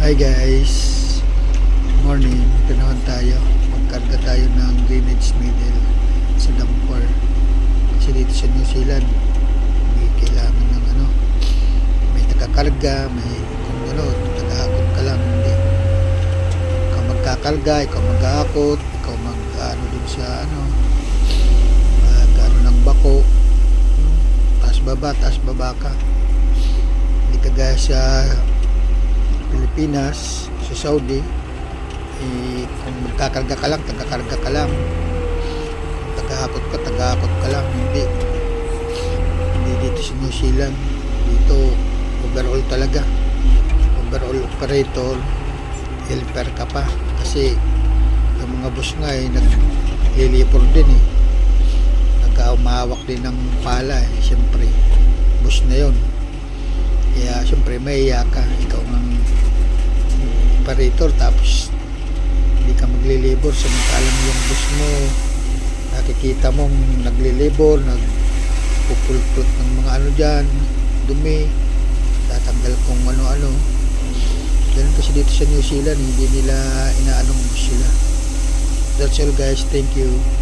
Hi guys, morning. Ito naman tayo. Magkarga tayo ng Greenwich Middle sa Dampar. Kasi dito sa New Zealand, may kailangan ng may tagakarga, may kung tagahakot ka lang. Hindi. Ikaw magkakarga, ikaw maghahakot, ikaw dun sa ng bako. Taas baba ka. Hindi kagaya sa Pilipinas, sa Saudi, kung magkakarga ka lang, tagakarga ka lang. Tagahakot ka lang. Hindi dito sa New Zealand. Dito, overall talaga. Overall operator, helper ka pa. Kasi, yung mga boss nga naglilipor din nagkaumahawak din ng pala Siyempre, boss na yon. Kaya, siyempre, mahiya ka. Ikaw ng operator tapos hindi ka maglilibor samantalang yung boss mo nakikita mong naglilibor, nagpupulpot ng mga dyan, dumi, tatanggal kung ano. Ganun kasi dito sa New Zealand, hindi nila inaanong boss sila. That's all guys, thank you.